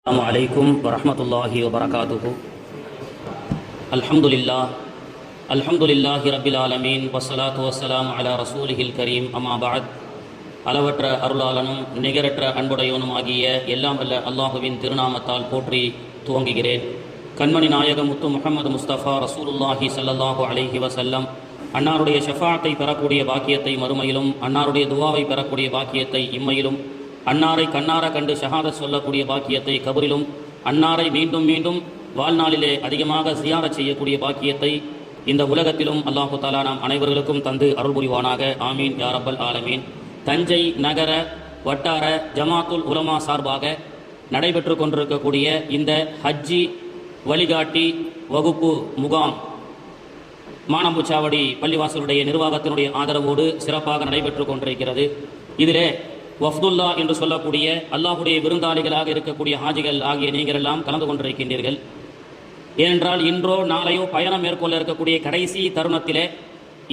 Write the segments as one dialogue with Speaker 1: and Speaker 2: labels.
Speaker 1: السلام عليكم ورحمة الله وبركاته. الحمد لله رب العالمين والصلاة والسلام على رسوله الكريم. أما بعد, அளவற்ற அருளாளனும் நிகரற்ற அன்புடையவனுமாகிய எல்லாம் வல்ல அல்லாஹுவின் திருநாமத்தால் போற்றி துவங்குகிறேன். கண்மணி நாயகம் முத்து முஹம்மது முஸ்தபா ரசூலுல்லாஹி ஸல்லல்லாஹு அலைஹி வஸல்லம் அன்னாருடைய ஷஃபாத்தை பெறக்கூடிய பாக்கியத்தை மறுமையிலும், அன்னாருடைய துவாவை பெறக்கூடிய பாக்கியத்தை இம்மையிலும், அன்னாரை கண்ணார கண்டு ஷஹாதத் சொல்லக்கூடிய பாக்கியத்தை கபரிலும், அன்னாரை மீண்டும் மீண்டும் வாழ்நாளிலே அதிகமாக ஜியாரத் செய்யக்கூடிய பாக்கியத்தை இந்த உலகத்திலும் அல்லாஹு தஆலா நாம் அனைவர்களுக்கும் தந்து அருள் புரிவானாக. ஆமீன் யா ரப்பல் ஆலமீன். தஞ்சை நகர வட்டார ஜமாத்துல் உலமா சார்பாக நடைபெற்று கொண்டிருக்கக்கூடிய இந்த ஹஜ்ஜி வழிகாட்டி வகுப்பு முகாம் மானம்பூச்சாவடி பள்ளிவாசலுடைய நிர்வாகத்தினுடைய ஆதரவோடு சிறப்பாக நடைபெற்று கொண்டிருக்கிறது. இதிலே வஃப்துல்லா என்று சொல்லக்கூடிய அல்லாஹுடைய விருந்தாளிகளாக இருக்கக்கூடிய ஹாஜிகள் ஆகிய நீங்கள் எல்லாம் கலந்து கொண்டிருக்கின்றீர்கள். ஏனென்றால் இன்றோ நாளையோ பயணம் மேற்கொள்ள இருக்கக்கூடிய கடைசி தருணத்திலே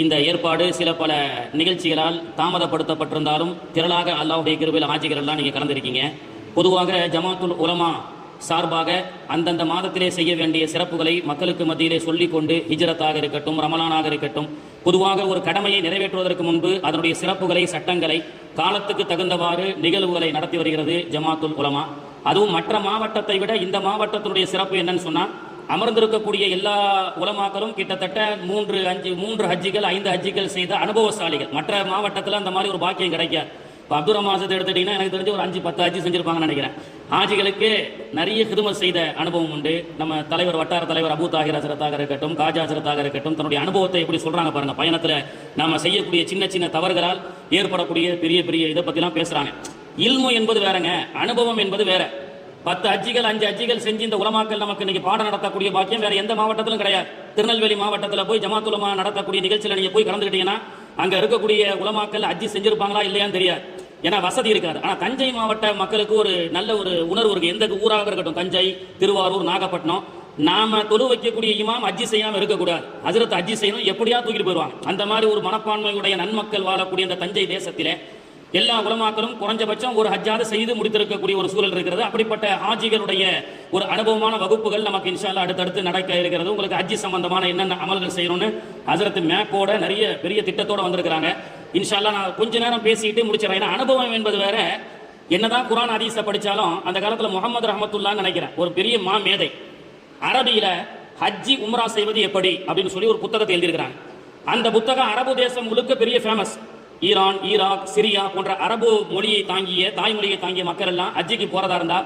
Speaker 1: இந்த ஏற்பாடு சில பல நிகழ்ச்சிகளால் தாமதப்படுத்தப்பட்டிருந்தாலும் திரளாக அல்லாஹுடைய கிருபையில் ஹாஜிகள் எல்லாம் நீங்கள் கலந்திருக்கீங்க. பொதுவாக ஜமாத்துல் உலமா சார்பாக அந்தந்த மாதத்திலே செய்ய வேண்டிய சிறப்புகளை மக்களுக்கு மத்தியிலே சொல்லிக் கொண்டு ஹிஜ்ரத்தாக இருக்கட்டும், ரமலானாக இருக்கட்டும், பொதுவாக ஒரு கடமையை நிறைவேற்றுவதற்கு முன்பு அதனுடைய சிறப்புகளை, சட்டங்களை, காலத்துக்கு தகுந்தவாறு நிகழ்வுகளை நடத்தி வருகிறது ஜமாத்துல் உலமா. அதுவும் மற்ற மாவட்டத்தை விட இந்த மாவட்டத்தினுடைய சிறப்பு என்னன்னு சொன்னால், அமர்ந்திருக்கக்கூடிய எல்லா உலமாக்களும் கிட்டத்தட்ட 3 ஹஜ்ஜிகள் 5 ஹஜ்ஜிகள் செய்த அனுபவசாலிகள். மற்ற மாவட்டத்தில் அந்த மாதிரி ஒரு பாக்கியம் கிடைக்காது. இப்போ அப்துல் ரஹ்மான் எடுத்துட்டீங்கன்னா எனக்கு தெரிஞ்சு ஒரு 5-10 ஹஜ்ஜி செஞ்சிருப்பாங்கன்னு நினைக்கிறேன். ஹாஜிகளுக்கு நிறைய ஹிதுமத் செய்த அனுபவம் உண்டு. நம்ம தலைவர், வட்டார தலைவர் அபு தாஹிர் ஹசரத்தாக இருக்கட்டும், காஜா ஹசரத்தாக இருக்கட்டும், தன்னுடைய அனுபவத்தை எப்படி சொல்றாங்க பாருங்க. பயணத்தில் நாம செய்யக்கூடிய சின்ன சின்ன தவறுகளால் ஏற்படக்கூடிய பெரிய பெரிய இதை பற்றிலாம் பேசுறாங்க. இல்மு என்பது வேறங்க, அனுபவம் என்பது வேற. 10 ஹஜ்ஜிகள் 5 ஹஜ்ஜிகள் செஞ்சு இந்த உலமாக்கள் நமக்கு இன்னைக்கு பாடம் நடத்தக்கூடிய பாக்கியம் வேற எந்த மாவட்டத்திலும் கிடையாது. திருநெல்வேலி மாவட்டத்தில் போய் ஜமாத்துல் உலமா நடத்தக்கூடிய நிகழ்ச்சியில் நீங்க போய் கலந்துக்கிட்டீங்கன்னா அங்க இருக்கக்கூடிய உலமாக்கள் ஹஜ்ஜி செஞ்சிருப்பாங்களா இல்லையான்னு தெரியாது. ஏன்னா வசதி இருக்காது. ஆனா தஞ்சை மாவட்ட மக்களுக்கு ஒரு நல்ல ஒரு உணர்வு இருக்கு. எந்த ஊராக இருக்கட்டும், தஞ்சை, திருவாரூர், நாகப்பட்டினம், நாம தொழு வைக்கக்கூடிய இமாம் ஹஜ்ஜி செய்யாம இருக்கக்கூடாது, ஹஜ்ரத் ஹஜ்ஜி செய்யணும், எப்படியா தூக்கிட்டு போயிடுவாங்க. அந்த மாதிரி ஒரு மனப்பான்மையுடைய நன்மக்கள் வாழக்கூடிய இந்த தஞ்சை தேசத்திலே எல்லா உலமாக்களும் குறைஞ்சபட்சம் ஒரு ஹஜ்ஜாவது செய்து முடித்திருக்கக்கூடிய ஒரு சூழல் இருக்கிறது. அப்படிப்பட்ட ஹாஜிகளுடைய ஒரு அனுபவமான வகுப்புகள் நமக்கு இன்ஷா அல்லாஹ் அடுத்தடுத்து நடக்க இருக்கிறது. உங்களுக்கு ஹஜ்ஜி சம்பந்தமான என்னென்ன அமல்கள் செய்யணும்னு ஹஜ்ரத் மேப்போட நிறைய பெரிய திட்டத்தோட வந்திருக்கிறாங்க. இன்ஷா அல்லாஹ் நான் கொஞ்ச நேரம் பேசிட்டு முடிச்சிடறேன். ஏன்னா அனுபவம் என்பது வேற. என்னதான் குர்ஆன் ஹதீஸை படிச்சாலும் அந்த காலத்துல முஹம்மது ரஹ்மத்துல்லாஹ்னு நினைக்கிறேன் ஒரு பெரிய மேதை அரபியில ஹஜ்ஜி உம்ரா செய்வது எப்படி அப்படின்னு சொல்லி ஒரு புத்தகத்தை எழுதியிருக்கிறாங்க. அந்த புத்தகம் அரபு தேசம் முழுக்க பெரிய ஃபேமஸ். ஈரான், ஈராக், சிரியா போன்ற அரபு மொழியை தாங்கிய, தாய்மொழியை தாங்கிய மக்கள் எல்லாம் ஹஜ்ஜிக்கு போறதா இருந்தா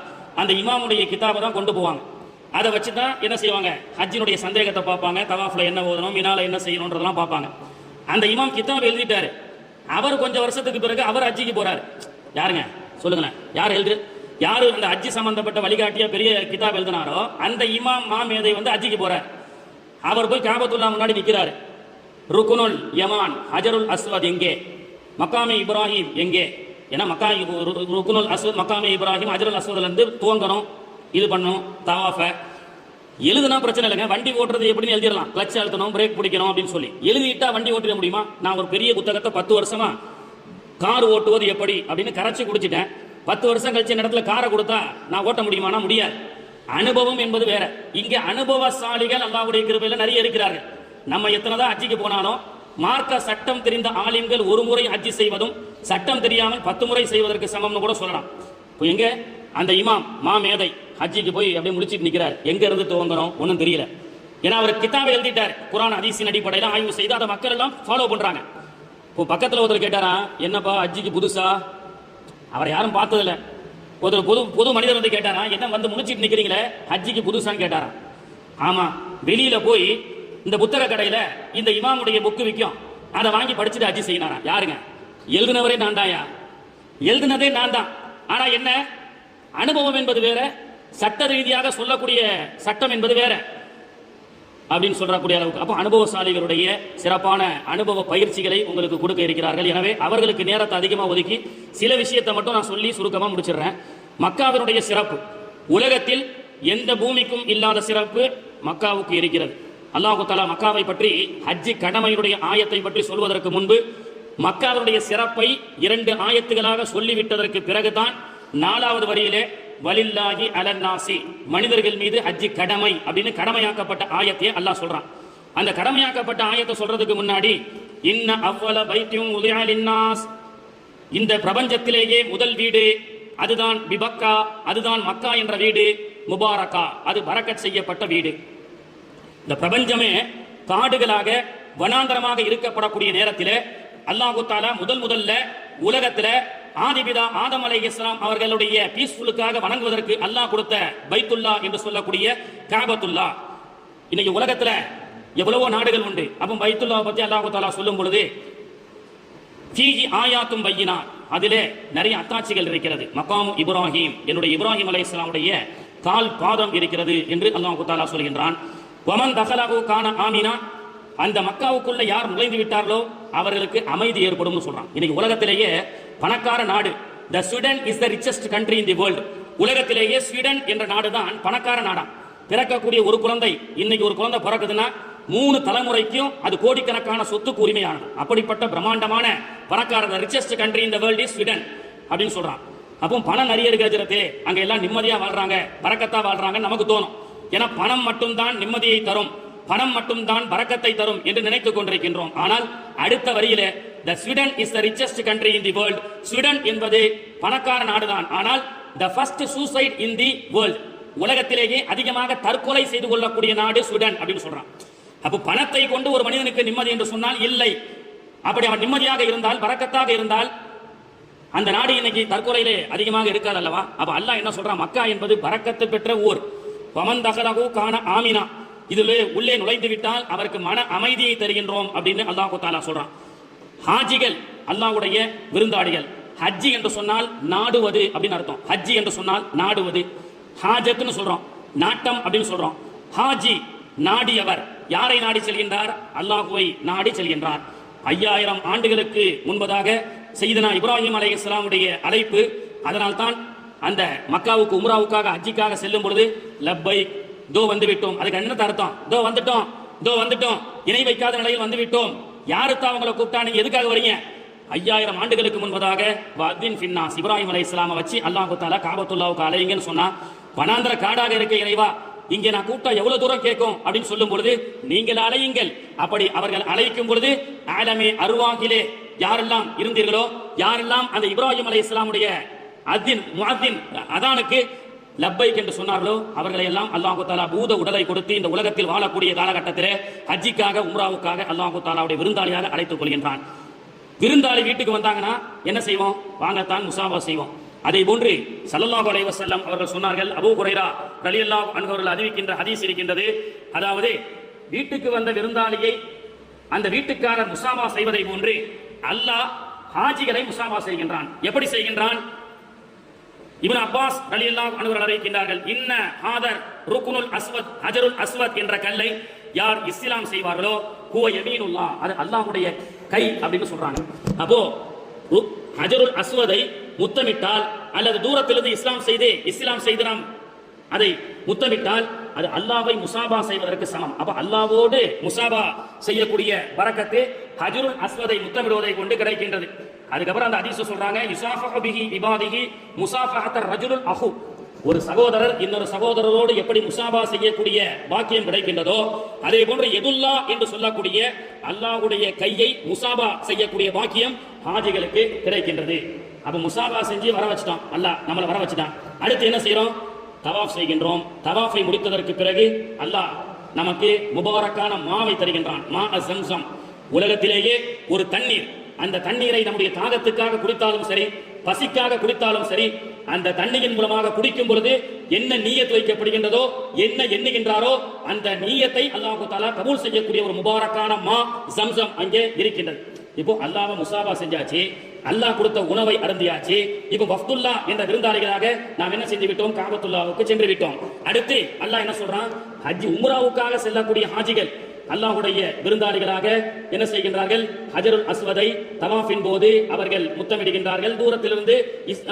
Speaker 1: அந்த இமாமுடைய கிதாபை தான் கொண்டு போவாங்க. அதை வச்சுதான் என்ன செய்வாங்க, ஹஜ்ஜினுடைய சந்தேகத்தை பார்ப்பாங்க, தவாஃப்ல என்ன ஓதணும், மினால என்ன செய்யணும்ன்றதெல்லாம் பார்ப்பாங்க. அந்த இமாம் கிதாப் எழுதிட்டாரு. அவர் கொஞ்சம் வருஷத்துக்கு பிறகு அவர் ஹஜ்ஜிக்கு போறாரு. யாருங்க சொல்லுங்களேன், யாரு அந்த ஹஜ்ஜி சம்பந்தப்பட்ட வழிகாட்டியா பெரிய கிதாப் எழுதினாரோ அந்த இமாம் மாமேதை ஹஜ்ஜிக்கு போறார். அவர் போய் காபத்துல்லா முன்னாடி நிற்கிறாரு. ருக்குனுல் யமான் ஹஜருல் அஸ்வத் எங்கே, மக்காமே இப்ராஹிம் எங்கே? ஏன்னா ருக்குனுல் அஸ்வத், மக்காமே இப்ராஹிம், ஹஜருல் அஸ்வத்ல இருந்து துவங்கணும், இது பண்ணணும் தவாஃப. எழுதுனா பிரச்சனை இல்லைங்க, வண்டி ஓட்டுறது எப்படின்னு எழுதிடலாம், கிளட்ச் அழுத்தணும், பிரேக் பிடிக்கணும் அப்படின்னு சொல்லி எழுதிட்டா வண்டி ஓட்டிட முடியுமா? நான் ஒரு பெரிய புத்தகத்தை 10 வருஷமா கார் ஓட்டுவது எப்படி அப்படின்னு கரைச்சி குடிச்சிட்டேன். 10 வருஷம் கழிச்ச இடத்துல காரை கொடுத்தா நான் ஓட்ட முடியுமானா முடியாது. அனுபவம் என்பது வேற. இங்கே அனுபவசாலிகள் அல்லாஹ்வுடைய கிருபையில நிறைய இருக்கிறார்கள். நம்ம எத்தனைதான் ஹஜ்ஜிக்கு போனாலும் மார்க்க சட்டம் தெரிந்த ஆலிம்கள் ஒரு முறை ஹஜ்ஜி செய்வதும் சட்டம் தெரியாமல் 10 முறை செய்வதற்கு சமம்னு கூட சொல்லலாம். இப்போ எங்க அந்த இமாம் மாமேதை ஹஜ்ஜிக்கு போய் அப்படியே முடிச்சிட்டு நிற்கிறார். எங்க இருந்து துவங்கணும் ஒன்றும் தெரியல. ஏன்னா அவர் கிதாபை எழுதிட்டார். குர்ஆன் ஹதீஸின் அடிப்படையில் ஆய்வு செய்து அதை மக்கள் எல்லாம் ஃபாலோ பண்றாங்க. இப்போ பக்கத்தில் ஒருத்தர் கேட்டாரா, என்னப்பா ஹஜ்ஜிக்கு புதுசா? அவர் யாரும் பார்த்ததில்ல. ஒரு பொது மனிதர் கேட்டாரா, என்ன முடிச்சிட்டு நிற்கிறீங்களே ஹஜ்ஜிக்கு புதுசான்னு கேட்டாரா. ஆமா, வெளியில போய் இந்த புத்தக கடையில இந்த இமாமுடைய புக்கு விற்கும், அதை வாங்கி படிச்சுட்டு ஹஜ்ஜி செய்யினாரா. யாருங்க எழுதினவரே? நான் தான்யா, எழுதினதே நான் தான். ஆனா என்ன, அனுபவம் என்பது வேற, சட்ட ரீதியாக சொல்லக்கூடிய சட்டம் என்பது வேற அப்படின்னு சொல்லக்கூடிய அளவுக்கு. அப்போ அனுபவசாலிகளுடைய சிறப்பான அனுபவ பயிற்சிகளை உங்களுக்கு கொடுக்க இருக்கிறார்கள். எனவே அவர்களுக்கு நேரத்தை அதிகமாக ஒதுக்கி சில விஷயத்தை மட்டும் நான் சொல்லி சுருக்கமாக முடிச்சிடுறேன். மக்காவினுடைய சிறப்பு உலகத்தில் எந்த பூமிக்கும் இல்லாத சிறப்பு மக்காவுக்கு இருக்கிறது. அல்லாஹ் தஆலா மக்காவை பற்றி, ஹஜ்ஜி கடமையுடைய ஆயத்தை பற்றி சொல்வதற்கு முன்பு மக்காவுடைய சிறப்பை 2 ஆயத்துகளாக சொல்லிவிட்டதற்கு பிறகுதான் 4வது வரியிலே வலில்லாஹி அலன்னாசி, மனிதர்கள் மீது ஹஜ்ஜி கடமை அப்படின்னு கடமையாக்கப்பட்ட ஆயத்தையே அல்லாஹ் சொல்றான். அந்த கடமையாக்கப்பட்ட ஆயத்தை சொல்றதுக்கு முன்னாடி இன்ன அவ்வள பைத்தியும் உதயாலின்னாஸ், இந்த பிரபஞ்சத்திலேயே முதல் வீடு அதுதான் பிபக்கா, அதுதான் மக்கா என்ற வீடு, முபாரக்கா, அது பரக்கத் செய்யப்பட்ட வீடு. இந்த பிரபஞ்சமே காடுகளாக வனாந்தரமாக இருக்கப்படக்கூடிய நேரத்தில் அல்லாஹு தஆலா முதல்ல உலகத்துல ஆதிபிதா ஆதம் அலைஹிஸ்ஸலாம் அவர்களுடைய பீஸ்ஃபுல்லுக்காக வணங்குவதற்கு அல்லாஹ் கொடுத்த பைத்துல்லா என்று சொல்லக்கூடிய கஅபத்துல்லா. இன்னைக்கு உலகத்துல எவ்வளவோ நாடுகள் உண்டு. அப்போ பைத்துல்லா பத்தி அல்லாஹு தஆலா சொல்லும் பொழுது ஃபீஹி ஆயாத்தும் பையினா, அதிலே நிறைய அத்தாட்சிகள் இருக்கிறது. மகாமு இப்ராஹிம், என்னுடைய இப்ராஹிம் அலைஹிஸ்ஸலாமுடைய கால் பாதம் இருக்கிறது என்று அல்லாஹு தஆலா சொல்கின்றான். வமன் தகலஹு கான ஆமினா, அந்த மக்காவுக்குள்ள யார் நுழைந்து விட்டார்களோ அவர்களுக்கு அமைதி ஏற்படும் சொல்றான். இன்னைக்கு உலகத்திலேயே பணக்கார நாடு, the Sweden is the richest country in the world. உலகத்திலேயே ஸ்வீடன் என்ற நாடு தான் பணக்கார நாடா. பிறக்கக்கூடிய ஒரு குழந்தை, இன்னைக்கு ஒரு குழந்தை பிறக்குதுன்னா 3 தலைமுறைக்கும் அது கோடிக்கணக்கான சொத்துக்கு உரிமையானது. அப்படிப்பட்ட பிரம்மாண்டமான பணக்கார richest country in the world is Sweden அப்படின்னு சொல்றான். அப்போ பணம் நிறைய இருக்கிறது, அங்க எல்லாம் நிம்மதியா வாழ்றாங்க, பரக்கத்தா வாழ்றாங்கன்னு நமக்கு தோணும். ஏன்னா பணம் மட்டும்தான் நிம்மதியை தரும், பணம் மட்டும்தான் பரக்கத்தை தரும் என்று நினைத்துக் கொண்டிருக்கின்றோம். ஆனால் அடுத்த வரியில the Sweden is the richest country in the world, Sweden என்பது பணக்கார நாடுதான், ஆனால் the first suicide in the world, உலகத்திலேயே அதிகமாக தற்கொலை செய்து கொள்ளக்கூடிய நாடு ஸ்வீடன் அப்படின்னு சொல்றான். அப்போ பணத்தை கொண்டு ஒரு மனிதனுக்கு நிம்மதி என்று சொன்னால் இல்லை. அப்படி அவன் நிம்மதியாக இருந்தால், பரக்கத்தாக இருந்தால், அந்த நாடு இன்னைக்கு தற்கொலையிலே அதிகமாக இருக்காது அல்லவா? அப்ப அல்லாஹ் என்ன சொல்றான், மக்கா என்பது பரக்கத்து பெற்ற ஊர். வமன் தகலஹு கான ஆமினா, இதிலே உள்ளே நுழைந்து விட்டால் அவருக்கு மன அமைதியை தருகின்றோம் அப்படின்னு அல்லாஹு தஆலா சொல்றான். ஹாஜிகள் அல்லாஹ்வுடைய விருந்தாளிகள். ஹஜ்ஜி என்று சொன்னால் நாடுவது அப்படின்னு அர்த்தம். ஹஜ்ஜி என்று சொன்னால் நாடுவது. ஹாஜத்னு சொல்றோம், நாட்டம் அப்படின்னு சொல்றோம். ஹாஜி நாடியவர், யாரை நாடி செல்கின்றார்? அல்லாஹ்வை நாடி செல்கின்றார். 5000 ஆண்டுகளுக்கு முன்பதாக சையதுனா இப்ராஹிம் அலைஹிஸ்ஸலாமுடைய அழைப்பு. அதனால்தான் அந்த மக்காவுக்கு உம்ராவுக்காக ஹஜ்ஜிக்காக செல்லும் பொழுது லப்பை, தோ வந்து விட்டோம், அதுக்கு என்ன அர்த்தம்? தோ வந்துட்டோம், தோ வந்துட்டோம், இணை வைக்காத நிலையில் வந்து விட்டோம். யாருத்தான் அவங்களை கூப்பிட்டா, நீங்க எதுக்காக வரீங்க? 5000 ஆண்டுகளுக்கு முன்பதாக வஅத்தின் ஃபின்னாஸ், இப்ராஹிம் அலைஹிஸ்ஸலாமை வச்சு அல்லாஹு தஆலா காபத்துல்லாவுக்கு அலைங்கன்னு சொன்னா, வனாந்திர காடாக இருக்க இறைவா, இங்கே நான் கூப்பிட்டா எவ்வளவு தூரம் கேட்கும் அப்படின்னு சொல்லும் பொழுது நீங்கள் அலையுங்கள். அப்படி அவர்கள் அழைக்கும் பொழுது ஆலமே அருவாகிலே யாரெல்லாம் இருந்தீர்களோ, யாரெல்லாம் அந்த இப்ராஹிம் அலைஹிஸ்ஸலாமுடைய முஅத்தின் அதானுக்கு லப்பைக் என்று சொன்னார்களோ, அவர்களை எல்லாம் அல்லாஹு தஆலா பூத உடலை கொடுத்து இந்த உலகத்தில் வாழக்கூடிய காலகட்டத்திலே ஹஜ்ஜிக்காக உம்ராவுக்காக அல்லாஹு தஆலாவுடைய விருந்தாளியாக அழைத்துக் கொள்கின்றான். விருந்தாளி வீட்டுக்கு வந்தாங்கன்னா என்ன செய்வோம்? வாங்கத்தான் முசாபா செய்வோம். அதே போன்று ஸல்லல்லாஹு அலைஹி வஸல்லம் அவர்கள் சொன்னார்கள், அபூ ஹுரைரா ரலியல்லாஹு அன்ஹு அவர்கள் அறிவிக்கின்ற ஹதீஸ் இருக்கின்றது. அதாவது வீட்டுக்கு வந்த விருந்தாளியை அந்த வீட்டுக்காரர் முசாபா செய்வதை போன்று அல்லாஹ் ஹாஜிகளை முசாபா செய்கின்றான். எப்படி செய்கின்றான்? இப்னு அப்பாஸ் ரலியல்லாஹு அன்ஹு அவர்கள் அறிவிக்கின்றார்கள், இன்ன ஹாதர் ருக்னுல் அஸ்வத், ஹஜருல் அஸ்வத் என்ற கல்லை யார் இஸ்லாம் செய்வார்களோ ஹுவ யமீனுல்லாஹ், அது அல்லாஹ்வுடைய கை அப்படின்னு சொல்றாங்க. அப்போ ஹஜருல் அஸ்வதை முத்தமிட்டால் அல்லது தூரத்திலிருந்து இஸ்லாம் செய்து நாம் அதை முத்தமிட்டால் அது அல்லாஹ்வை முசாபா செய்வதற்கு சமம். அப்ப அல்லாஹ்வோடு முசாபா செய்யக்கூடிய பரக்கத்து ஹஜருல் அஸ்வதை முத்தமிடுவதை கொண்டு கிடைக்கின்றது. அதுக்கப்புறம் அந்த ஹதீஸ் சொல்றாங்க, யுசாஃபஹு பிஹி இபாதிஹி முசாஃபஹத்தர் ரஜுலுல் அஹு, ஒரு சகோதரர் இன்னொரு சகோதரரோடு எப்படி முசாபா செய்யக்கூடிய பாக்கியம் கிடைக்கின்றதோ அதே போன்று எதுல்லா என்று சொல்லக்கூடிய அல்லாஹ்வுடைய கையை முசாபா செய்யக்கூடிய பாக்கியம் ஹாஜிகளுக்கு கிடைக்கின்றது. அப்ப முசாபா செஞ்சு வர வச்சிட்டோம், அல்லாஹ் நம்மளை வர வச்சுட்டான். அடுத்து என்ன செய்யறோம்? தவாஃப் செய்கின்றோம். தவாஃபை முடித்ததற்கு பிறகு அல்லாஹ் நமக்கு முபாரக்கான மாவை தருகின்றான். மா அஸம்ஸம், உலகத்திலேயே ஒரு தண்ணீர், அந்த தண்ணீரை நம்முடைய தாகத்துக்காக குடித்தாலும் சரி, பசிக்காக குடித்தாலும் சரி, அந்த தண்ணீரின் மூலமாக குடிக்கும் பொழுது என்ன நீயத் வைக்கப்படுகின்றதோ, என்ன எண்ணுகின்றாரோ அந்த நீயத்தை அல்லாஹு தஆலா கபூல் செய்யக்கூடிய ஒரு முபாரக்கான மா ஜம்சம் அங்கே இருக்கின்றது. இப்போ அல்லாஹ்வை முசாபா செஞ்சாச்சு, அல்லாஹ் கொடுத்த உணவை அருந்தியாச்சு. இப்போ வஃப்துல்லா என்ற விருந்தாளிகளாக நாம் என்ன செய்து விட்டோம்? காபத்துல்லாவுக்கு சென்று விட்டோம். அடுத்து அல்லாஹ் என்ன சொல்றான்? ஹஜ் உம்ராவுக்காக செல்லக்கூடிய ஹாஜிகள் அல்லாஹ்வுடைய விருந்தாளிகளாக என்ன செய்கின்றார்கள்? ஹஜருல் அஸ்வதை தவாஃபின் போது அவர்கள் முத்தமிடுகின்றார்கள். தூரத்திலிருந்து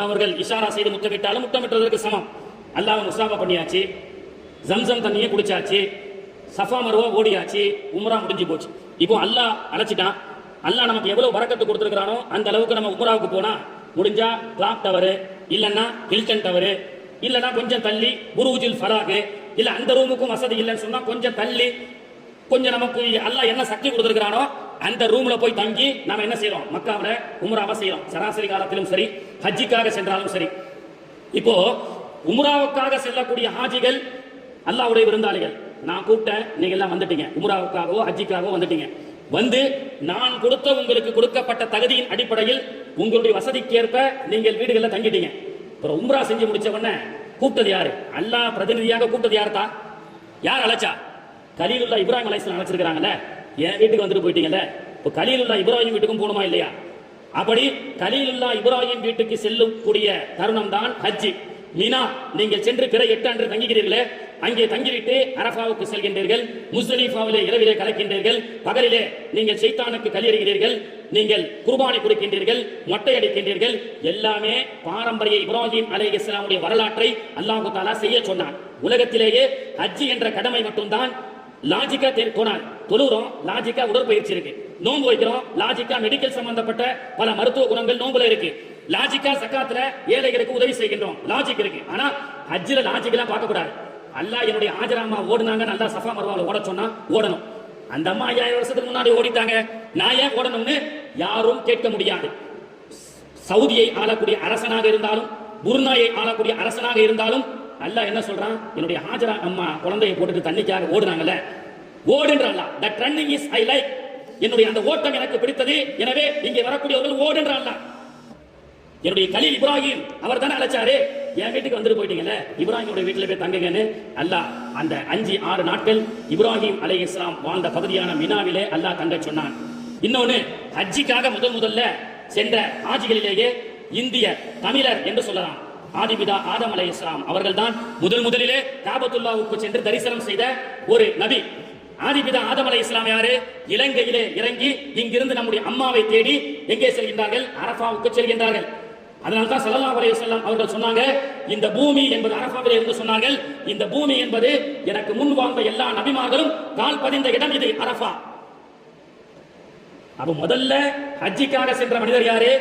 Speaker 1: அவர்கள் இஷாரா செய்து முத்தமிட்டாலும் முத்தமிட்டதற்கு சமம். அல்லாஹ் முசாபா பண்ணியாச்சு, ஜம்சம் தண்ணியை குடிச்சாச்சு, சஃபா மர்வா ஓடியாச்சு, உம்ரா முடிஞ்சு போச்சு. இப்போ அல்லாஹ் அழைச்சிட்டான். அல்லாஹ் நமக்கு எவ்வளவு பரக்கத்து கொடுத்திருக்கிறானோ அந்த அளவுக்கு நம்ம உம்ராவுக்கு போனா முடிஞ்சா கிளாக் டவர், இல்லைன்னா ஹில்டன் டவர்,
Speaker 2: இல்லைன்னா கொஞ்சம் தள்ளி புரூஜுல் ஃபராக், இல்ல அந்த ரூமுக்கும் வசதி இல்லைன்னு சொன்னா கொஞ்சம் தள்ளி, கொஞ்சம் நமக்கு அல்லாஹ் என்ன சக்தி கொடுத்திருக்கிறானோ அந்த ரூம்ல போய் தங்கி நாம என்ன செய்யறோம், மக்காவில உம்ராவை செய்யறோம். சராசரி காலத்திலும் சரி, ஹஜ்ஜிக்காக சென்றாலும் சரி. இப்போ உம்ராவுக்காக செல்லக்கூடிய ஹாஜிகள் அல்லாஹ்வுடைய விருந்தாளிகள். நான் கூப்பிட்டேன், நீங்க எல்லாம் வந்துட்டீங்க, உம்ராவுக்காகவோ ஹஜ்ஜிக்காகவோ வந்துட்டீங்க. வந்து நான் கொடுத்த உங்களுக்கு கொடுக்கப்பட்ட தகுதியின் அடிப்படையில் உங்களுடைய வசதிக்கேற்ப நீங்கள் வீடுகளில் தங்கிட்டீங்க. அப்புறம் உம்ரா செஞ்சு முடிச்ச உடனே கூப்பிட்டது யாரு? அல்லாஹ் பிரதிநிதியாக கூப்பிட்டது யார் தான்? யார் அழைச்சா? கலீலுல்லா இப்ராஹிம் அலைஹிஸ்ஸலாம் அழைச்சிருக்காங்கல்ல, என் வீட்டுக்கு வந்துட்டு போயிட்டீங்கல்ல. இப்போ கலீலுல்லா இப்ராஹிம் வீட்டுக்கும் போகணுமா இல்லையா? அப்படி கலீலுல்லா இப்ராஹிம் வீட்டுக்கு செல்லக்கூடிய தருணம் தான் ஹஜ்ஜி. மீனா நீங்கள் சென்று பிற 8 அன்று தங்குகிறீர்களே, அங்கே தங்கிவிட்டு அரஃபாவுக்கு செல்கின்றீர்கள். முஸ்தலிஃபாவிலே இரவிலே கலக்கின்றீர்கள். பகலிலே நீங்கள் ஷைத்தானுக்கு கலியறுகிறீர்கள். நீங்கள் குர்பானி கொடுக்கின்றீர்கள், மொட்டை அடிக்கின்றீர்கள். எல்லாமே பாரம்பரிய இப்ராஹிம் அலைஹிஸ்ஸலாமுடைய வரலாற்றை அல்லாஹ் தஆலா செய்ய சொன்னான். உலகத்திலேயே ஹஜ்ஜி என்ற கடமை மட்டும்தான் லாஜிக்கா தோணாது. தொழுகிறோம், லாஜிக்கா உடற்பயிற்சி இருக்கு. நோன்பு வைக்கிறோம், லாஜிக்கா மெடிக்கல் சம்பந்தப்பட்ட பல மருத்துவ குணங்கள் நோன்புல இருக்கு. லாஜிக்கா சக்காத்துல ஏழைகளுக்கு உதவி செய்கின்றோம், லாஜிக் இருக்கு. ஆனா ஹஜ்ஜில லாஜிக்கெல்லாம் பார்க்க கூடாது. அல்லாஹ் என்னுடைய ஆஜராமா ஓடுனாங்க, நல்லா சஃபா மர்வால ஓட சொன்னா ஓடணும். அந்த அம்மா 5000 வருஷத்துக்கு முன்னாடி ஓடிட்டாங்க, நான் ஏன் ஓடணும்னு யாரும் கேட்க முடியாது. சவுதியை ஆளக்கூடிய அரசனாக இருந்தாலும், புர்னாயை ஆளக்கூடிய அரசனாக இருந்தாலும் அல்லாஹ் என்ன சொல்றான்? என்னுடைய ஹாஜரா அம்மா குழந்தையை போட்டுட்டு தண்ணிக்காக ஓடுனாங்கல்ல, ஓடுன்றான். That running is alike, என்னுடைய அந்த ஓட்டம் எனக்கு பிடித்தது, எனவே இங்கே வரக்கூடியவர்கள் ஓடுன்றான். என்னுடைய கலீல் இப்ராஹிம் அவர் தானே அழைச்சாரு, என் வீட்டுக்கு வந்துட்டு போயிட்டீங்கல்ல, இப்ராஹிமுடைய வீட்டில் போய் தங்குங்கன்னு அல்லாஹ் அந்த 5-6 நாட்கள் இப்ராஹிம் அலைஹிஸ்ஸலாம் வாழ்ந்த பகுதியான மினாவிலே அல்லாஹ் தங்க சொன்னான். இன்னொன்னு, ஹஜ்ஜிக்காக முதல்ல சென்ற ஹாஜிகளிலேயே இந்திய தமிழர் என்று சொல்லலாம். ஆதிபிதா ஆதம் அலைஹிஸ்ஸலாம் அவர்கள் தான் முதலிலே காபத்துல்லாவுக்கு சென்று தரிசனம் செய்த ஒரு நபி. ஆதிபிதா ஆதம் அலைஹிஸ்ஸலாம் யாரு? இலங்கையிலே இறங்கி இங்கிருந்து நம்முடைய அம்மாவை தேடி எங்கே செல்கின்றார்கள்? அரஃபாவுக்கு செல்கின்றார்கள். அதனால தான் ஸல்லல்லாஹு அலைஹி வஸல்லம் அவர்கள் சொன்னாங்க, இந்த பூமி என்பது அரஃபாவிலே இருந்து சொன்னார்கள், இந்த பூமி என்பது எனக்கு முன் வாழ்ந்த எல்லா நபிமார்களும் கால் பதிந்த இடம் இது அரஃபா. அப்ப முதல்ல ஹஜ்ஜிக்காக சென்ற மனிதர் யாரு?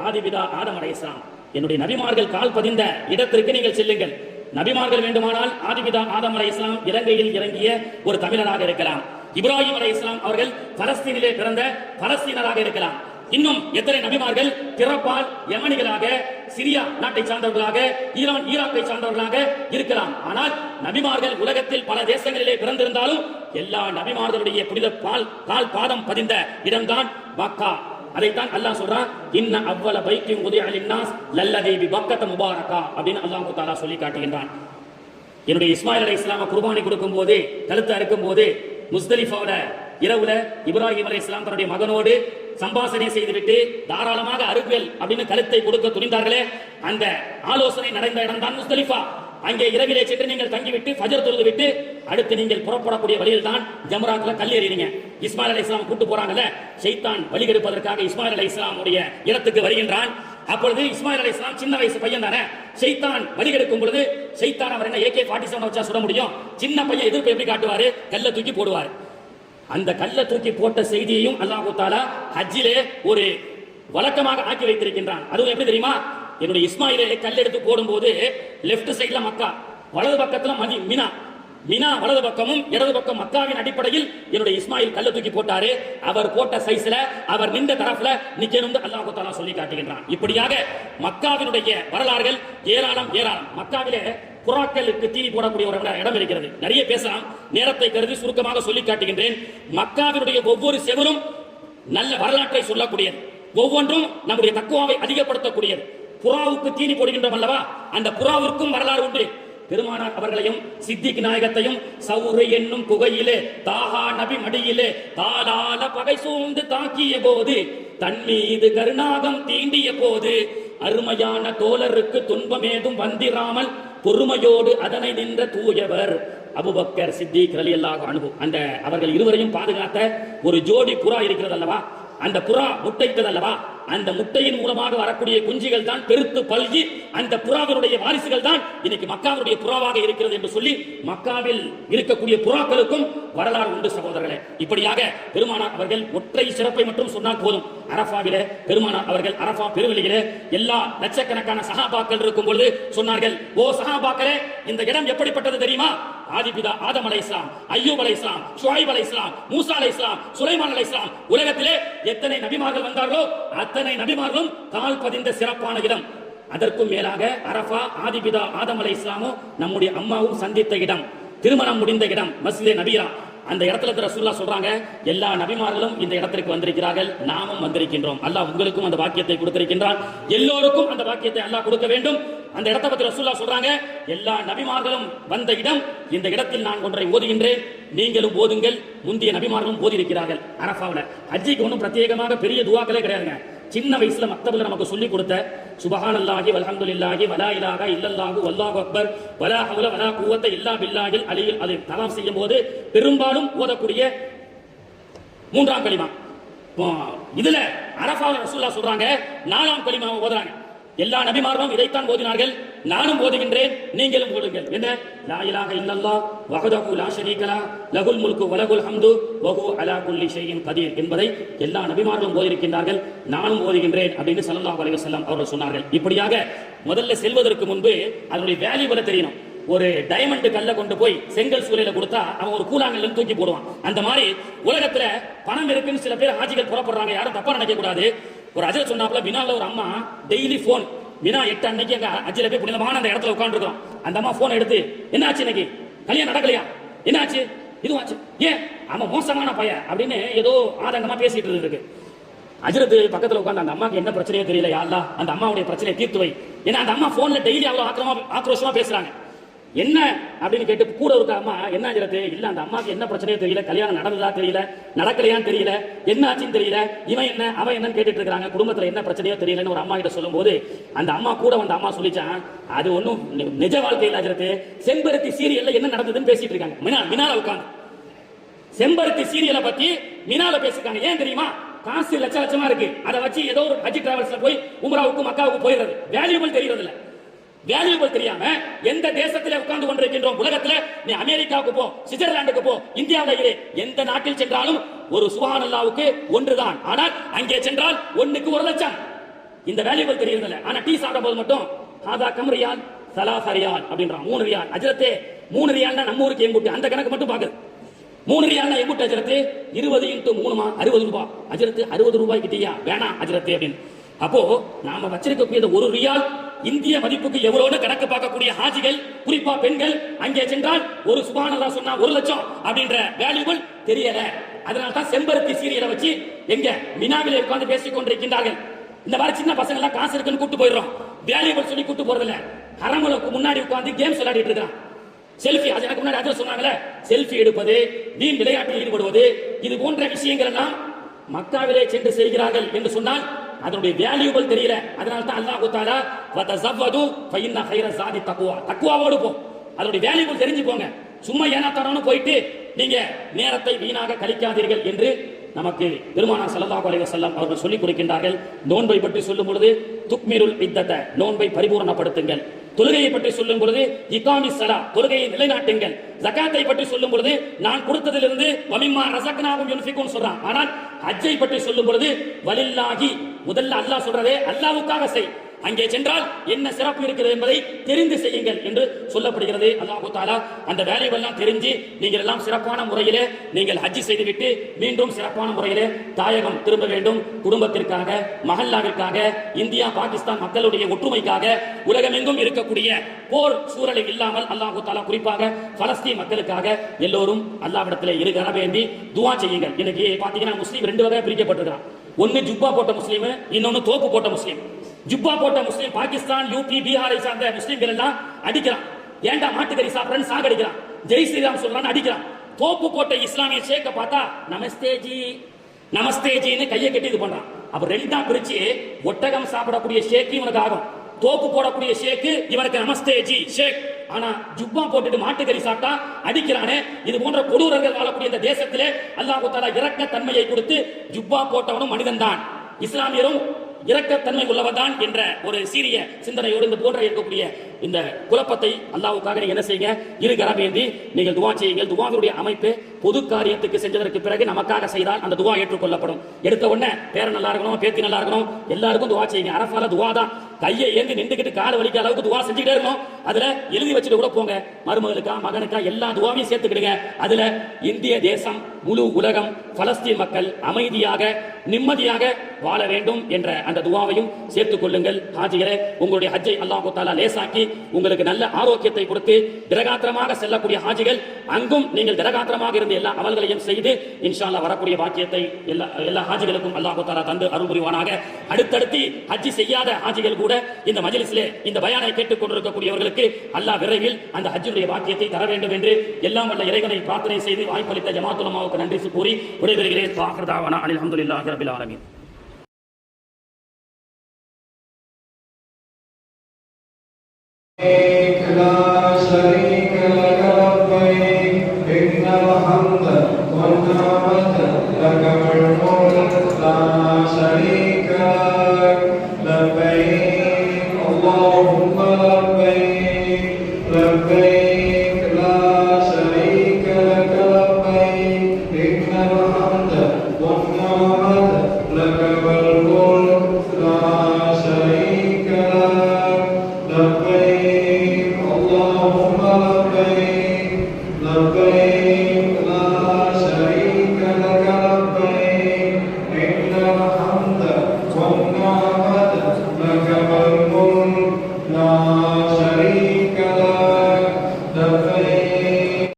Speaker 2: ஆதிபிதா ஆதம் அலைஹிஸ்ஸலாம். என்னுடைய நபிமார்கள் கால் பதிந்த இடத்திற்கு நீங்கள் செல்லுங்கள். நபிமார்கள் வேண்டுமானால் ஆதிபிதா ஆதம் அலைஹிஸ்ஸலாம் இலங்கையில் இறங்கிய ஒரு தமிழராக இருக்கலாம். இப்ராஹிம் அலைஹிஸ்ஸலாம் அவர்கள் பலஸ்தீனிலே பிறந்த பலஸ்தீனராக இருக்கலாம். இன்னும் எத்தனை நபிமார்கள் பிறப்பால் யமனிகளாக, சிரியா நாட்டை சார்ந்தவர்களாக, ஈரான் ஈராக்கை சார்ந்தவர்களாக இருக்கலாம். ஆனால் நபிமார்கள் உலகத்தில் பல தேசங்களிலே பிறந்திருந்தாலும் எல்லா நபிமார்களுடைய புனித கால் பாதம் பதிந்த இடம்தான் மக்கா. அதைத்தான் அல்லாஹ் சொல்றான், இன்ன அவ்வள பைத்தின் உதய அலின்னாஸ் லல்லதி பி பக்கத முபாரகா அப்படின்னு அல்லாஹ் தஆலா சொல்லி காட்டுகின்றான். என்னுடைய இஸ்மாயில் அலைஹிஸ்ஸலாம குர்பானி கொடுக்கும் போது, கழுத்து அறுக்கும் போது, முஸ்தலிஃபாவுல இரவுல இப்ராஹிம் அலைஹிஸ்ஸலாம் தன்னுடைய மகனோடு சம்பாஷணை செய்துவிட்டு தாராளமாக அறுப்பல் அப்படின்னு கழுத்தை கொடுக்க துணிந்தார்களே, அந்த ஆலோசனை நடந்த இடம் தான் முஸ்தலிஃபா. அங்கே இரவிலே சென்று நீங்கள் தங்கிவிட்டு ஃபஜர் தொழுது விட்டு அடுத்து நீங்கள் புறப்படக்கூடிய வழியில் தான் ஜம்ராத்ல கல்லெறிறீங்க. இஸ்மாயில் அலைஹிஸ்ஸலாம் கூட்டு போறாங்கல்ல, ஷைத்தான் வழிகெடுப்பதற்காக இஸ்மாயில் அலைஹிஸ்ஸலாமுடைய இடத்துக்கு வருகின்றான். அப்பொழுது இஸ்மாயில் அலைஹிஸ்ஸலாம் சின்ன வயசு பையன் தானே, ஷைத்தான் வழிகெடுக்கும் பொழுது ஷைத்தான் அவர் என்ன AK-47 வச்சா சுட முடியும்? சின்ன பையன் எதிர்ப்பு எப்படி காட்டுவாரு? கல்லை தூக்கி போடுவார். அந்த கல்லை தூக்கி போட்ட செய்தியையும் அல்லாஹ் தஆலா ஹஜ்ஜிலே ஒரு வழக்கமாக ஆக்கி வைத்திருக்கின்றான். அதுவும் எப்படி தெரியுமா? என்னுடைய இஸ்மாயிலே கல் எடுத்து போடும்போது லெப்ட் சைட்ல மக்கா, வலது பக்கத்துல மினா, மினா வலது பக்கமும் இடது பக்கம் மக்காவின் அடிப்படையில் என்னுடைய இஸ்மாயில் கல்லை தூக்கி போட்டாரு. அவர் போட்ட சைஸ்ல அவர் நின்ற தரப்புல நிக்கணும் அல்லாஹ் தஆலா சொல்லி காட்டுகின்றான். இப்படியாக மக்காவினுடைய வரலாறுகள் ஏராளம். மக்காவிலே புறாக்களுக்கு தீனி போடக்கூடிய ஒரு இடம் இருக்கிறது. நிறைய பேசலாம், நேரத்தை கருதி சுருக்கமாக சொல்லி காட்டுகின்றேன். மக்காவினுடைய ஒவ்வொரு செவரும் நல்ல வரலாற்றை சொல்லக்கூடியது, ஒவ்வொன்றும் நம்முடைய தக்குவாவை அதிகப்படுத்தக்கூடியது. புறாவுக்கு தீனி போடுகின்றோம் அல்லவா, அந்த புறாவிற்கும் வரலாறு உண்டு. பெருமானார் அவர்களையும் சித்திக் நாயகத்தையும் சௌரு என்னும் குகையிலே தாஹா நபி மடியிலே தாளால பகை சூழ்ந்து தாக்கிய போது, தன் மீது கருணாகம் தீண்டிய போது, அருமையான தோழருக்கு துன்பமேதும் வந்திராமல் பொறுமையோடு அதனை நின்ற தூயவர் அபூபக்கர் சித்திக் ரலியல்லாஹு அன்ஹு. அந்த அவர்கள் இருவரையும் பாதுகாத்த ஒரு ஜோடி புறா இருக்கிறது அல்லவா, அந்த புறா முட்டையிட்டது அல்லவா, அந்த முட்டையின் மூலமாக வரக்கூடிய குஞ்சுகள் தான் பெருத்து பல்கி அந்த புறாவினுடைய வாரிசுகள் தான் இன்னைக்கு மக்காவுடைய புறாவாக இருக்கிறது என்று சொல்லி மக்காவில் இருக்கக்கூடிய புறாக்களுக்கும் வரலாறு உண்டு சகோதரர்களே. இப்படியாக பெருமானார் அவர்கள் ஒற்றை சிறப்பை மட்டும் சொன்னால் போதும். அரஃபாவிலே பெருமானார் அவர்கள் அரஃபா பெருவெளியிலே எல்லா லட்சக்கணக்கான சஹாபாக்கள் இருக்கும் பொழுது சொன்னார்கள், ஓ சஹாபாக்களே, இந்த இடம் எப்படிப்பட்டது தெரியுமா? ஆதிபிதா ஆதம் அலைஹிஸ்ஸலாம், அய்யூப் அலைஹிஸ்ஸலாம், ஷுஐப் அலைஹிஸ்ஸலாம், மூசா அலைஹிஸ்ஸலாம், சுலைமான் அலைஹிஸ்ஸலாம், உலகத்திலே எத்தனை நபிமார்கள் வந்தார்களோ அத்தனை நபிமார்களும் கால் பதிந்த சிறப்பான இடம். அதற்கும் மேலாக அரஃபா ஆதிபிதா ஆதம் அலைஹிஸ்ஸலாமும் நம்முடைய அம்மாவும் சந்தித்த இடம், திருமணம் முடிந்த இடம், மஸ்ஜிதே நபியா. அந்த இடத்துல ரசூலுல்லாஹ் சொல்றாங்க, எல்லா நபிமார்களும் இந்த இடத்திற்கு வந்திருக்கிறார்கள், நாமும் வந்திருக்கின்றோம். அல்லாஹ் உங்களுக்கும் அந்த பாக்கியத்தை கொடுத்திருக்கின்றான், எல்லோருக்கும் அந்த பாக்கியத்தை அல்லாஹ் கொடுக்க வேண்டும். அந்த இடத்தை பத்தி ரசூலுல்லாஹ் சொல்றாங்க, எல்லா நபிமார்களும் வந்த இடம், இந்த இடத்தில் நான் ஒன்றை ஓதுகின்றேன், நீங்களும் ஓதுங்கள். முந்தைய நபிமார்களும் ஓதி இருக்கிறார்கள். அரஃபாவுல ஹஜ்ஜிக்கு ஒன்றும் பிரத்யேகமாக பெரிய துவாக்களே கிடையாதுங்க. சின்ன வயசுல மக்தபில் நமக்கு சொல்லி கொடுத்த சுபஹானல்லாஹி வல்ஹம்துலில்லாஹி வலா இலாஹா இல்லல்லாஹு வல்லாஹு அக்பர் வலா ஹவ்ல வலா குவத்த இல்லா பில்லாஹில் அலியில் அலீம் தலாம் செய்யும் போது பெரும்பாலும் ஓதக்கூடிய மூன்றாம் கலிமா. இதுல அரஃபாவுல ரசூலுல்லாஹ் சொல்றாங்க, நாலாம் கலிமாவை ஓதுறாங்க. எல்லா நபிமார்களும் இதைத்தான் ஓதினார்கள், நானும் ஓதுகின்றேன், நீங்களும் ஓதுங்கள். என்ன? லா இலாஹா இல்லல்லாஹ் வஹ்தஹு லா ஷரீக லஹு லஹுல் முல்கு வ லஹுல் ஹம்து வ ஹுவ அலா குல்லி ஷைஇன் கதீர் என்பதை எல்லா நபிமார்களும் ஓதியிருக்கின்றார்கள், நானும் ஓதுகின்றேன் அப்படின்னு ஸல்லல்லாஹு அலைஹி வஸல்லம் அவர்கள் சொன்னார்கள். இப்படியாக முதல்ல செல்வதற்கு முன்பு அதனுடைய வேல்யூவை தெரியணும். ஒரு டைமண்ட் கல்ல கொண்டு போய் செங்கல் சூளையில கொடுத்தா அவன் ஒரு கூழாங்கல்ல தூக்கி போடுவான். அந்த மாதிரி உலகத்துல பணம் இருக்குன்னு சில பேர் ஹாஜிகள் புறப்படுறாங்க, யாரும் தப்பா நினைக்க கூடாது. ஒரு அஜர் சொன்னாப்ல, வினால ஒரு அம்மா டெய்லி போன், வினா 8 அன்னைக்கு அங்க அஜில போய் புனிதமான அந்த இடத்துல உட்கார்ந்து இருக்கோம். அந்த அம்மா போன் எடுத்து, என்ன ஆச்சு இன்னைக்கு கல்யாணம் நடக்கலையா, என்ன ஆச்சு, இதுவும் ஆச்சு, ஏன் அவன் மோசமான பையன் அப்படின்னு ஏதோ ஆதங்கமா பேசிட்டு இருக்கு. அஜரத்து பக்கத்துல உட்கார்ந்து, அந்த அம்மாக்கு என்ன பிரச்சனையோ தெரியல, யா அல்லாஹ் அந்த அம்மாவுடைய பிரச்சனையை தீர்த்து வை. ஏன்னா அந்த அம்மா போன்ல டெய்லி அவ்வளவு ஆக்ரோஷமா பேசுறாங்க. என்ன அப்படின்னு கேட்டு கூட இருக்க அம்மா, என்ன ஆகிறது, இல்ல அந்த அம்மாக்கு என்ன பிரச்சனையோ தெரியல, கல்யாணம் நடந்ததா தெரியல, நடக்கலையான்னு தெரியல, என்ன ஆச்சுன்னு தெரியல, இவன் என்ன அவன் என்னன்னு கேட்டுட்டு இருக்காங்க, குடும்பத்துல என்ன பிரச்சனையோ தெரியலன்னு ஒரு அம்மா கிட்ட சொல்லும் போது அந்த அம்மா கூட வந்த அம்மா சொல்லிச்சான், அது ஒன்னும் நிஜ வாழ்க்கையில் ஆகிறது, செம்பருத்தி சீரியல்ல என்ன நடந்ததுன்னு பேசிட்டு இருக்காங்க. மினால உட்கார்ந்து செம்பருத்தி சீரியலை பத்தி மினால பேசிருக்காங்க. ஏன் தெரியுமா? காசு லட்ச லட்சமா இருக்கு, அதை வச்சு ஏதோ ஒரு ஹஜ் டிராவல்ஸ்ல போய் உம்ராவுக்கு மக்காவுக்கு போயிடுறது, வேல்யூபிள் தெரியறது இல்ல. வேல்யூபிள் தெரியாம எந்த தேசத்திலே உட்கார்ந்து கொண்டிருக்கின்றோம். உலகத்துல நீ அமெரிக்காவுக்கு போ, சுவிட்சர்லாந்துக்கு போ, இந்தியாவிலே எந்த நாட்டில் சென்றாலும் ஒரு சுப்ஹானல்லாஹ்வுக்கு ஒன்றுதான். ஆனால் அங்கே சென்றால் 1க்கு 1 லட்சம். இந்த வேல்யூபிள் தெரியறது இல்ல. ஆனா டீ சாப்பிடும் போது மட்டும் ஹாதா கம் ரியால் சலாச ரியால் அப்படின்றான், 3 ரியால். அஜரத்தே 3 ரியால்னா நம்ம ஊருக்கு எம்புட்டு, அந்த கணக்கு மட்டும் பாக்குது. 3 ரியால்னா எம்புட்டு அஜரத்து? 20 × 3 60 ரூபாய். அஜரத்து 60 ரூபாய் கிட்டியா, வேணாம் அஜரத்து அப்படின்னு. அப்போ நாம வச்சிருக்கக்கூடிய 1 ரியால் இந்திய மதிப்புக்கு எவ்வளவு கணக்கு பார்க்கக்கூடிய ஹாஜிகள், குறிப்பா பெண்கள், அங்கே சென்றால் ஒரு சுப்ஹானல்லாஹ் சொன்னா 1 லட்சம் அப்படின்ற வேல்யூபிள் தெரியல. அதனால தான் செம்பருத்தி சீரியலை வச்சு எங்க மினாவிலே உட்கார்ந்து பேசிக் கொண்டிருக்கின்றார்கள். இந்த மாதிரி சின்ன பசங்க எல்லாம் காசு இருக்குன்னு கூட்டு போயிடுறோம், வேல்யூபிள் சொல்லி கூட்டு போறதில்ல. ஹரமுக்கு முன்னாடி உட்கார்ந்து கேம்ஸ் விளையாடிட்டு இருக்கான். செல்ஃபி, அது எனக்கு முன்னாடி அஜர் சொன்னாங்களே, செல்ஃபி எடுப்பது, வீண் விளையாட்டில் ஈடுபடுவது, இது போன்ற விஷயங்கள் எல்லாம் மக்காவிலே சென்று செய்கிறார்கள் என்று சொன்னால் அதனுடைய வேல்யூபிள் தெரியல. அதனால தான் அல்லாஹ் தஆலா வதஸவது ஃபஇன்ன கைர ஸாதி தக்வா, தக்வாவோடு போ, அதனுடைய வேல்யூபிள் தெரிஞ்சு போங்க. சும்மா ஏனா தரணும் போயிட்டு நீங்க நேரத்தை வீணாக கழிக்காதீர்கள் என்று நமக்கு பெருமானார் ஸல்லல்லாஹு அலைஹி வஸல்லம் அவர்கள் சொல்லிக் கொடுக்கின்றார்கள். நோன்பை பற்றி சொல்லும் பொழுது துக்மிருல் இத்தத, நோன்பை பரிபூரணப்படுத்துங்கள். தொழுகையை பற்றி சொல்லும் பொழுது இகாமிஸ் ஸலா, தொழுகையை நிலைநாட்டுங்கள். ஜகாத்தை பற்றி சொல்லும் பொழுது நான் கொடுத்ததிலிருந்து வமிம்மா ரஸக்னாஹும் யுன்ஃபிகூன் சொல்றான். ஆனால் ஹஜ்ஜை பற்றி சொல்லும் பொழுது வலில்லாஹி, முதல்ல அல்லாஹ் சொல்றதே அல்லாஹ்வுக்காக செய். அங்கே சென்றால் என்ன சிறப்பு இருக்கிறது என்பதை தெரிந்து செய்யுங்கள் என்று சொல்லப்படுகிறது. அல்லாஹ் தஆலா அந்த வேலையெல்லாம் தெரிஞ்சு நீங்கள் எல்லாம் சிறப்பான முறையிலே நீங்கள் ஹஜ் செய்துவிட்டு மீண்டும் சிறப்பான முறையிலே தாயகம் திரும்ப வேண்டும். குடும்பத்திற்காக, மஹல்லாவிற்காக, இந்தியா பாகிஸ்தான் மக்களுடைய ஒற்றுமைக்காக, உலகமெங்கும் இருக்கக்கூடிய போர் சூழலை இல்லாமல் அல்லாஹ் தஆலா குறிப்பாக பலஸ்தீன் மக்களுக்காக எல்லோரும் அல்லாஹ்விடத்திலே இருகர வேண்டி துஆ செய்யுங்கள். இன்னைக்கு பாத்தீங்கன்னா முஸ்லீம் 2 வகையா பிரிக்கப்பட்டிருக்கான். ஒன்னு ஜுப்பா போட்ட முஸ்லீம், இன்னொன்னு தோப்பு போட்ட முஸ்லீம். ஜுப்பா போட்ட முஸ்லீம் பாகிஸ்தான், யூபி, பீகாரை சார்ந்த முஸ்லீம்கள் எல்லாம் அடிக்கிறான். ஏண்டா மாட்டுக்கறி சாப்பிடறன்னு சாகடிக்கிறான். ஜெய் ஸ்ரீராம் சொல்றான்னு அடிக்கிறான். தோப்பு போட்ட இஸ்லாமிய ஷேக்க பார்த்தா நமஸ்தே ஜி நமஸ்தே ஜின்னு கையை கட்டி இது பண்றான். அப்ப 2ஆ பிரிச்சு ஒட்டகம் சாப்பிடக்கூடிய ஷேக் இவனுக்கு ஆகும், தோப்பு போடக்கூடிய ஷேக்கு இவனுக்கு நமஸ்தே ஜி ஷேக். ஆனா ஜுப்பா போட்டுட்டு மாட்டுக்கறி சாப்பிட்டா அடிக்கிறானே. இது போன்ற கொடூரர்கள் வாழக்கூடிய இந்த தேசத்திலே அல்லாஹ் தஆலா இரக்க தன்மையை கொடுத்து ஜுப்பா போட்டவனும் மனிதன் தான், இஸ்லாமியரும் இரக்கத்தன்மை உள்ளவர் தான் என்ற ஒரு சீரிய சிந்தனையோடு இந்த போன்ற இருக்கக்கூடிய இந்த குழப்பத்தை அல்லாஹ்வுக்காக நீங்க என்ன செய்யுங்க, இரு கரமேந்தி நீங்கள் துவா செய்யுங்கள். துவாவுடைய அமைப்பு பொது காரியத்துக்கு செஞ்சதற்கு பிறகு நமக்காக செய்தால் அந்த துவா ஏற்றுக்கொள்ளப்படும். எடுத்த உடனே பேர நல்லா இருக்கணும், பேத்தி நல்லா இருக்கணும், எல்லாருக்கும் துவா செய்யுங்க. அரஃபால துவா தான், கையை ஏந்தி நின்றுக்கிட்டு கால வலிக்க அளவுக்கு துவா செஞ்சுக்கிட்டே இருக்கணும். அதுல எழுதி வச்சுட்டு கூட போங்க, மருமகளுக்கா மகனுக்கா எல்லா துவாவையும் சேர்த்துக்கிடுங்க. அதுல இந்திய தேசம், முழு உலகம், பலஸ்தீன் மக்கள் அமைதியாக நிம்மதியாக வாழ வேண்டும் என்ற அந்த துவாவையும் சேர்த்துக் கொள்ளுங்கள். ஹாஜிகளே, உங்களுடைய ஹஜ்ஜை அல்லாஹ் தஆலா லேசாக்கி உங்களுக்கு நல்ல ஆரோக்கியத்தை கொடுத்து திரகாத்திரமாக செல்லக்கூடிய ஹாஜிகள், அங்கும் நீங்கள் திரகாத்திரமாக இருந்து எல்லா அமல்களையும் செய்து இன்ஷா அல்லாஹ் வரக்கூடிய பாக்கியத்தை எல்லா ஹாஜிகளுக்கும் அல்லாஹ் தஆலா தந்து அருள் புரிவானாக. அடுத்தடுத்து ஹஜ்ஜி செய்யாத ஹாஜிகள் கூட இந்த மஜ்லிஸிலே இந்த பயானை கேட்டுக் கொண்டிருக்கக்கூடியவர்களுக்கு அல்லாஹ் விரைவில் அந்த ஹஜ்ஜுடைய பாக்கியத்தை தர வேண்டும் என்று எல்லாம் வல்ல இறைவனை பிரார்த்தனை செய்து வாய்ப்பளித்த ஜமாத்துல் உலமாவுக்கு நன்றி கூறி விடைபெறுகிறேன். வாஹிர் தாவானா அல்ஹம்துலில்லாஹி ரப்பில் ஆலமீன்.